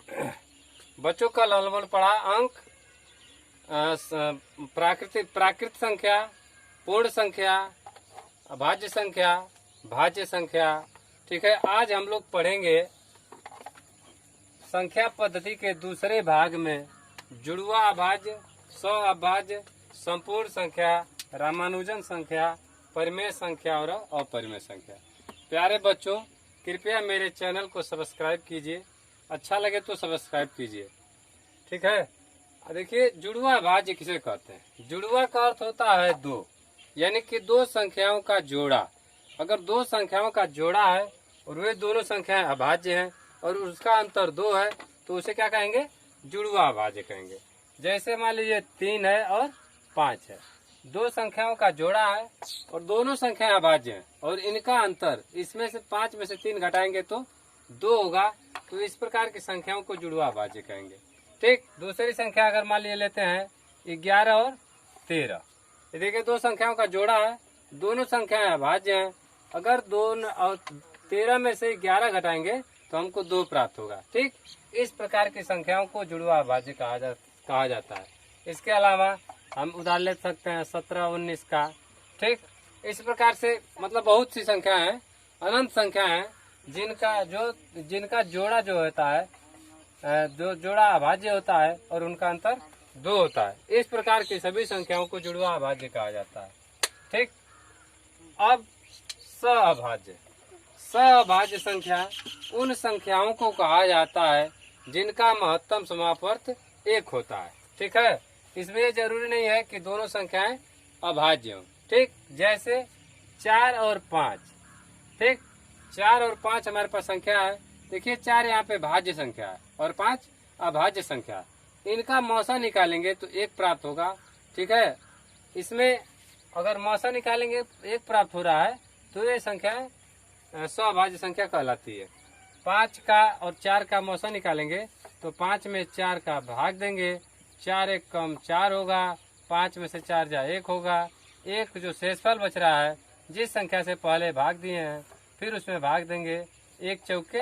बच्चों का ललबल पढ़ा अंक प्राकृत संख्या, पूर्ण संख्या, अभाज्य संख्या, भाज्य संख्या। ठीक है, आज हम लोग पढ़ेंगे संख्या पद्धति के दूसरे भाग में जुड़वा अभाज्य, सौ अभाज्य, संपूर्ण संख्या, रामानुजन संख्या, परिमेय संख्या और अपरिमेय संख्या। प्यारे बच्चों, कृपया मेरे चैनल को सब्सक्राइब कीजिए, अच्छा लगे तो सब्सक्राइब कीजिए। ठीक है, देखिए जुड़वा अभाज्य किसे कहते हैं। जुड़वा का अर्थ होता है दो, यानी कि दो संख्याओं का जोड़ा। अगर दो संख्याओं का जोड़ा है और वे दोनों संख्याएं अभाज्य हैं और उसका अंतर दो है तो उसे क्या कहेंगे, जुड़वा अभाज्य कहेंगे। जैसे मान लीजिए 3 है और 5 है, दो संख्याओं का जोड़ा है और दोनों संख्याएं अभाज्य हैं और इनका अंतर, इसमें से 5 में से 3 घटाएंगे तो 2 होगा, तो इस प्रकार की संख्याओं को जुड़वा अभाज्य कहेंगे। ठीक, दूसरी संख्या अगर मान लिए लेते हैं 11 और 13, देखिए दो संख्याओं का जोड़ा है, दोनों संख्याएं अभाज्य हैं। अगर 2 और 13 में से 11 घटाएंगे तो हमको 2 प्राप्त होगा। ठीक, इस प्रकार की संख्याओं को जुड़वा अभाज्य कहा जाता है। इसके अलावा हम उदाहरण ले सकते हैं 17, 19 का। ठीक, इस प्रकार से मतलब बहुत सी संख्या है, अनंत संख्या है जिनका जोड़ा जो होता है, जो जोड़ा अभाज्य होता है और उनका अंतर 2 होता है। इस प्रकार की सभी संख्याओं को जुड़वा अभाज्य कहा जाता है। ठीक, अब सअभाज्य। सअभाज्य संख्या उन संख्याओं को कहा जाता है जिनका महत्तम समापवर्त 1 होता है। ठीक है, इसमें जरूरी नहीं है कि दोनों संख्याएं अभाज्य हों। ठीक, जैसे 4 और 5। ठीक, 4 और 5 हमारे पास संख्या है। देखिए 4 यहाँ पे भाज्य संख्या है और 5 अभाज्य संख्या। इनका मौसा निकालेंगे तो 1 प्राप्त होगा। ठीक है, इसमें अगर मौसा निकालेंगे 1 प्राप्त हो रहा है तो ये संख्या सअभाज्य संख्या कहलाती है। 5 का और 4 का मौसा निकालेंगे तो 5 में 4 का भाग देंगे, 4 1 कम 4 होगा, 5 में से 4 जा 1 होगा। 1 जो शेषफल बच रहा है, जिस संख्या से पहले भाग दिए हैं फिर उसमें भाग देंगे, 1 चौके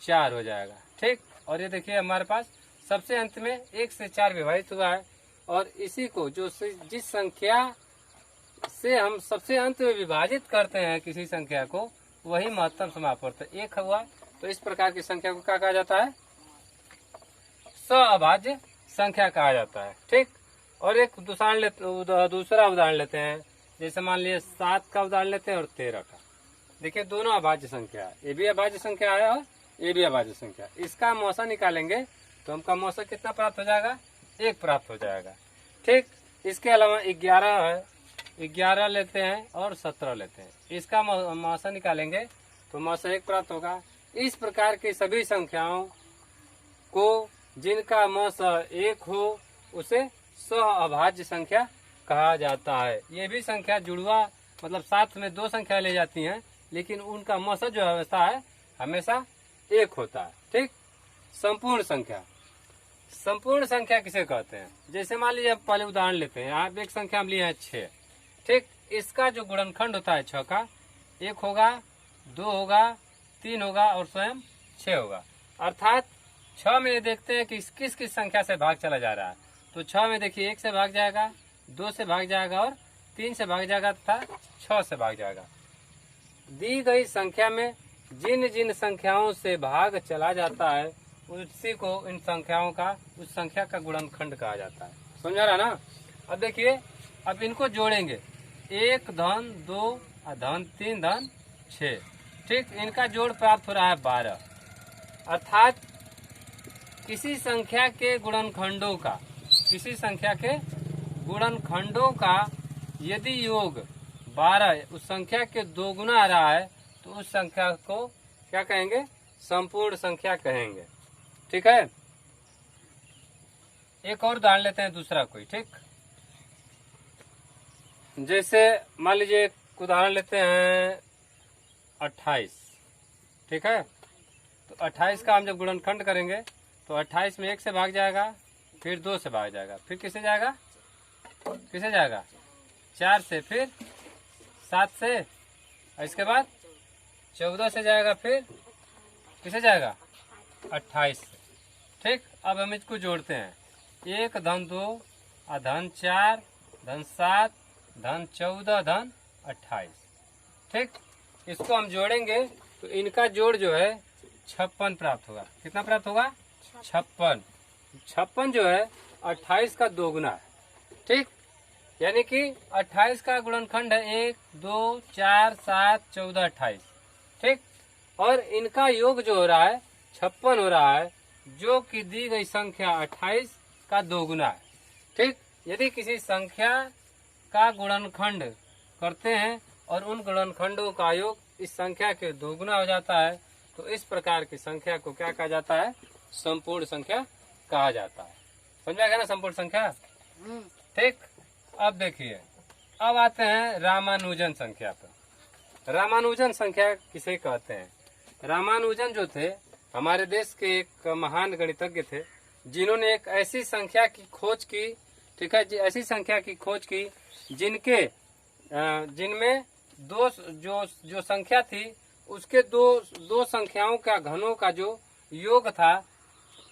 4 हो जाएगा। ठीक, और ये देखिए हमारे पास सबसे अंत में 1 से 4 विभाजित हुआ है और इसी को जिस संख्या से हम सबसे अंत में विभाजित करते हैं किसी संख्या को, वही महत्तम समापवर्त 1 हुआ। तो इस प्रकार की संख्या को क्या कहा जाता है, सअभाज्य संख्या कहा जाता है। ठीक, और एक दूसरा उदाहरण लेते हैं। जैसे मान लीजिए 7 का उदाहरण लेते हैं और 13 का। देखिए दोनों अभाज्य संख्या है, ये भी अभाज्य संख्या है और ये भी अभाज्य संख्या। इसका मौसा निकालेंगे तो हमका मौसा कितना प्राप्त हो जाएगा, 1 प्राप्त हो जाएगा। ठीक, इसके अलावा 11 है, 11 लेते हैं और 17 लेते हैं, इसका मौसा निकालेंगे तो मौसा 1 प्राप्त होगा। इस प्रकार की सभी संख्याओं को जिनका मौसा 1 हो उसे सअभाज्य संख्या कहा जाता है। ये भी संख्या जुड़वा मतलब साथ में 2 संख्या ले जाती हैं, लेकिन उनका मौसा जो व्यवस्था है हमेशा 1 होता है। ठीक, संपूर्ण संख्या। संपूर्ण संख्या किसे कहते हैं, जैसे मान लीजिए पहले उदाहरण लेते हैं। आप एक संख्या हम लिए हैं 6। ठीक, इसका जो गुणनखंड होता है 6 का, 1 होगा, 2 होगा, 3 होगा और स्वयं 6 होगा। अर्थात 6 में देखते हैं कि किस किस संख्या से भाग चला जा रहा है। तो 6 में देखिए 1 से भाग जाएगा, 2 से भाग जाएगा और 3 से भाग जाएगा तथा 6 से भाग जाएगा। दी गई संख्या में जिन जिन संख्याओं से भाग चला जाता है उसी को इन संख्याओं का उस संख्या का गुणनखंड कहा जाता है। समझा रहा ना। अब देखिए, अब इनको जोड़ेंगे, 1 धन 2 धन 3 धन 6। ठीक, इनका जोड़ प्राप्त हो रहा है 12। अर्थात किसी संख्या के गुणनखंडों का यदि योग 12 उस संख्या के 2 गुना आ रहा है तो उस संख्या को क्या कहेंगे, संपूर्ण संख्या कहेंगे। ठीक है, एक और उदाहरण लेते हैं दूसरा कोई। ठीक, जैसे मान लीजिए उदाहरण लेते हैं 28। ठीक है, तो 28 का हम जब गुणनखंड करेंगे तो 28 में 1 से भाग जाएगा, फिर 2 से भाग जाएगा, फिर किसे जाएगा, 4 से, फिर 7 से, इसके बाद 14 से जाएगा, फिर किसे जाएगा, 28 से। ठीक, अब हम इसको जोड़ते हैं। 1 धन 2 धन 4 धन 7 धन 14 धन 28। ठीक, इसको हम जोड़ेंगे तो इनका जोड़ जो है 56 प्राप्त होगा। कितना प्राप्त होगा? 56। 56 जो है 28 का दोगुना है। ठीक, यानी कि 28 का गुणनखंड है 1 2 4 7 14 28। ठीक, और इनका योग जो हो रहा है 56 हो रहा है, जो कि दी गई संख्या 28 का दोगुना है। ठीक, यदि किसी संख्या का गुणनखंड करते हैं और उन गुणनखंडों का योग इस संख्या के दोगुना हो जाता है, तो इस प्रकार की संख्या को क्या कहा जाता है? संपूर्ण संख्या कहा जाता है। समझ में आ गया ना संपूर्ण संख्या? ठीक, अब देखिए, अब आते हैं रामानुजन संख्या पर। रामानुजन संख्या किसे कहते हैं? रामानुजन जो थे हमारे देश के एक महान गणितज्ञ थे, जिन्होंने एक ऐसी संख्या की खोज की। ठीक है, ऐसी संख्या की खोज की जिनमें जो संख्या थी उसके दो संख्याओं का घनों का जो योग था,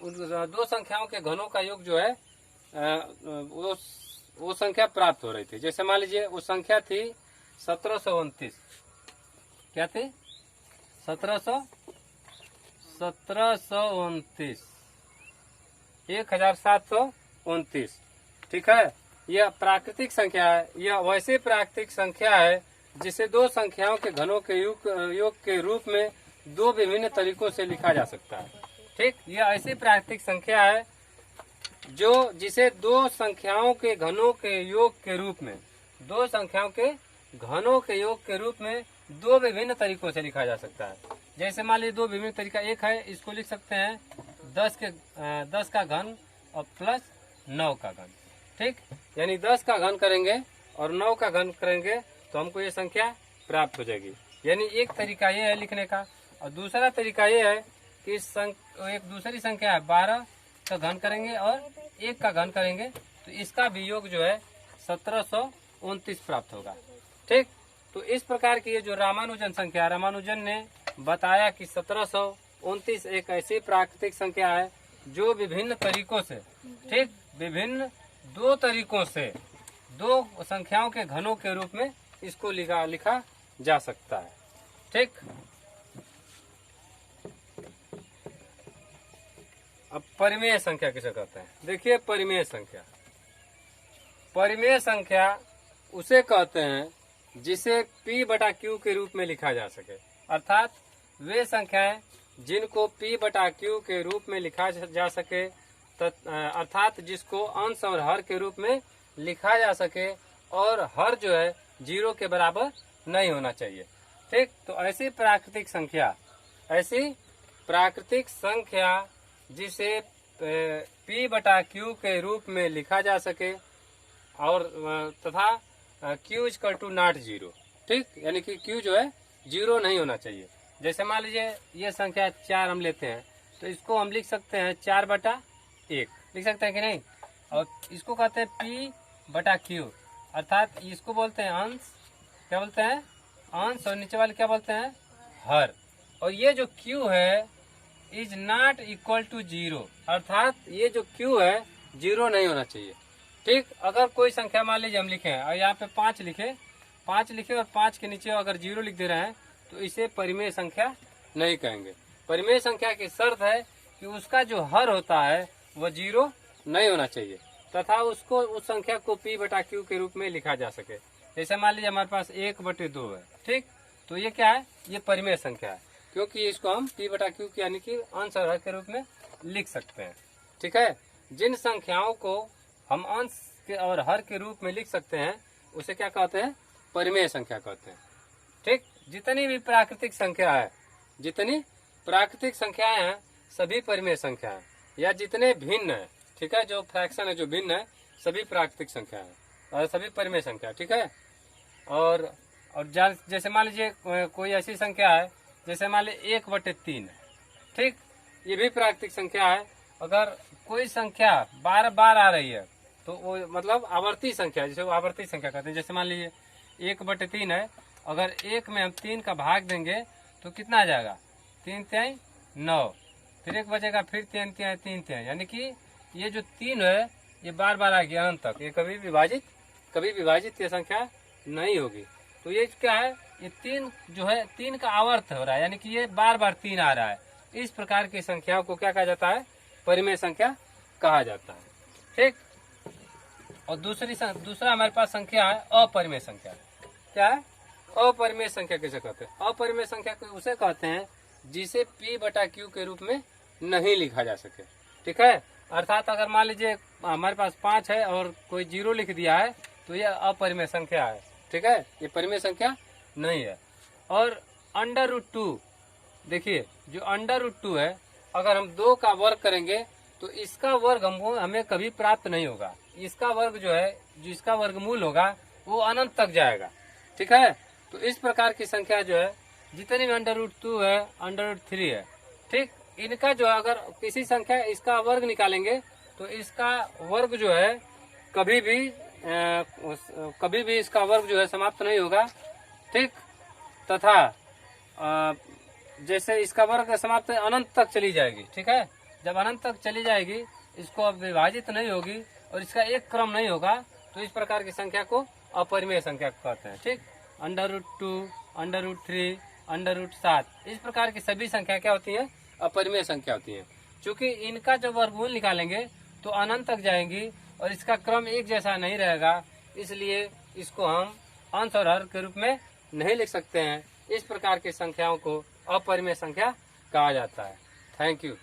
उन दो संख्याओं के घनों का योग जो है वो संख्या प्राप्त हो रही थी। जैसे मान लीजिए वो संख्या थी 1729। क्या थी? 1729 1729। ठीक है, यह प्राकृतिक संख्या है। यह वैसे प्राकृतिक संख्या है जिसे दो संख्याओं के घनों के योग के रूप में दो विभिन्न तरीकों से लिखा जा सकता है। ठीक, यह ऐसी प्राकृतिक संख्या है जिसे दो संख्याओं के घनों के योग के रूप में दो संख्याओं के घनों के योग के रूप में दो विभिन्न तरीकों से लिखा जा सकता है। जैसे मान लीजिए दो विभिन्न तरीका, एक है इसको लिख सकते हैं 10 का घन और प्लस 9 का घन। ठीक, यानी 10 का घन करेंगे और 9 का घन करेंगे तो हमको ये संख्या प्राप्त हो जाएगी। यानी एक तरीका ये है लिखने का, और दूसरा तरीका ये है कि एक दूसरी संख्या है 12 का घन करेंगे और 1 का घन करेंगे तो इसका भी योग जो है 1729 प्राप्त होगा। ठीक, तो इस प्रकार की ये जो रामानुजन संख्या, रामानुजन ने बताया कि 1729 एक ऐसी प्राकृतिक संख्या है जो विभिन्न तरीकों से, ठीक, विभिन्न दो तरीकों से दो संख्याओं के घनों के रूप में इसको लिखा जा सकता है। ठीक, अब परिमेय संख्या किसे कहते हैं? देखिए, परिमेय संख्या उसे कहते हैं जिसे P बटा Q के रूप में लिखा जा सके। अर्थात वे संख्याएं जिनको P बटा Q के रूप में लिखा जा सके, अर्थात जिसको अंश और हर के रूप में लिखा जा सके और हर जो है 0 के बराबर नहीं होना चाहिए। ठीक, तो ऐसी प्राकृतिक संख्या जिसे P बटा Q के रूप में लिखा जा सके और तथा Q इक्वल टू नॉट 0। ठीक, यानी कि Q जो है 0 नहीं होना चाहिए। जैसे मान लीजिए ये संख्या 4 हम लेते हैं तो इसको हम लिख सकते हैं 4 बटा 1 लिख सकते हैं कि नहीं। और इसको कहते हैं P बटा Q, अर्थात इसको बोलते हैं अंश, क्या बोलते हैं? अंश, और नीचे वाले क्या बोलते हैं? हर। और ये जो Q है इज नॉट इक्वल टू 0, अर्थात ये जो Q है 0 नहीं होना चाहिए। ठीक, अगर कोई संख्या मान लीजिए हम लिखे और यहाँ पे 5 लिखे और 5 के नीचे अगर 0 लिख दे रहे हैं तो इसे परिमेय संख्या नहीं कहेंगे। परिमेय संख्या की शर्त है कि उसका जो हर होता है वह 0 नहीं होना चाहिए तथा उसको उस संख्या को P बटा Q के रूप में लिखा जा सके। जैसे मान लीजिए हमारे पास 1/2 है। ठीक, तो ये क्या है? ये परिमेय संख्या है, क्योंकि इसको हम P बटा Q यानी कि अंश और हर के रूप में लिख सकते हैं। ठीक है, जिन संख्याओं को हम अंश के और हर के रूप में लिख सकते हैं उसे क्या कहते हैं? परिमेय संख्या कहते हैं। ठीक, जितनी भी प्राकृतिक संख्याएं हैं सभी परिमेय संख्या है, या जितने भिन्न है, ठीक है, जो फ्रैक्शन है जो भिन्न है सभी प्राकृतिक संख्या है और सभी परिमेय संख्या। ठीक है, और जैसे मान लीजिए कोई ऐसी संख्या है जैसे मान लीजिए 1/3 है। ठीक, ये भी प्राकृतिक संख्या है। अगर कोई संख्या बार बार आ रही है तो वो मतलब आवर्ती संख्या, जिसे वो आवर्ती संख्या कहते हैं। जैसे मान लीजिए 1/3 है, अगर 1 में हम 3 का भाग देंगे तो कितना आ जाएगा? 3 3 9, फिर 1 बचेगा, फिर 3 3 3 3, यानी कि ये जो 3 है ये बार बार आएगी अनंत तक, ये कभी विभाजित ये संख्या नहीं होगी। तो ये क्या है, ये 3 जो है 3 का आवर्त हो रहा है, यानी कि ये बार बार 3 आ रहा है। इस प्रकार की संख्याओं को क्या कहा जाता है, परिमेय संख्या कहा जाता है। ठीक। और दूसरा हमारे पास संख्या है अपरिमेय संख्या। क्या है अपरिमेय संख्या? किसे कहते हैं? अपरिमेय संख्या को उसे कहते हैं जिसे P/Q के रूप में नहीं लिखा जा सके। ठीक है, अर्थात अगर मान लीजिए हमारे पास 5 है और कोई 0 लिख दिया है तो यह अपरिमेय संख्या है। ठीक है, ये परिमेय संख्या नहीं है। और √2, देखिए जो √2 है, अगर हम 2 का वर्ग करेंगे तो इसका वर्ग हमें कभी प्राप्त नहीं होगा। इसका वर्ग जो है, जो इसका वर्गमूल होगा वो अनंत तक जाएगा। ठीक है, तो इस प्रकार की संख्या जो है, जितनी भी √2 है, √3 है, ठीक, इनका जो है अगर किसी संख्या इसका वर्ग निकालेंगे तो इसका वर्ग जो है कभी भी इसका वर्ग जो है समाप्त नहीं होगा। ठीक, तथा जैसे इसका वर्ग समाप्त अनंत तक चली जाएगी। ठीक है, जब अनंत तक चली जाएगी, इसको अब विभाजित नहीं होगी और इसका एक क्रम नहीं होगा, तो इस प्रकार की संख्या को अपरिमेय संख्या कहते हैं। ठीक, √2, √3, √7, इस प्रकार की सभी संख्या क्या होती है, अपरिमेय संख्या होती है। क्योंकि इनका जब वर्गमूल निकालेंगे तो अनंत तक जाएंगी और इसका क्रम एक जैसा नहीं रहेगा, इसलिए इसको हम अंश और हर के रूप में नहीं लिख सकते हैं। इस प्रकार की संख्याओं को अपरिमेय संख्या कहा जाता है। Thank you.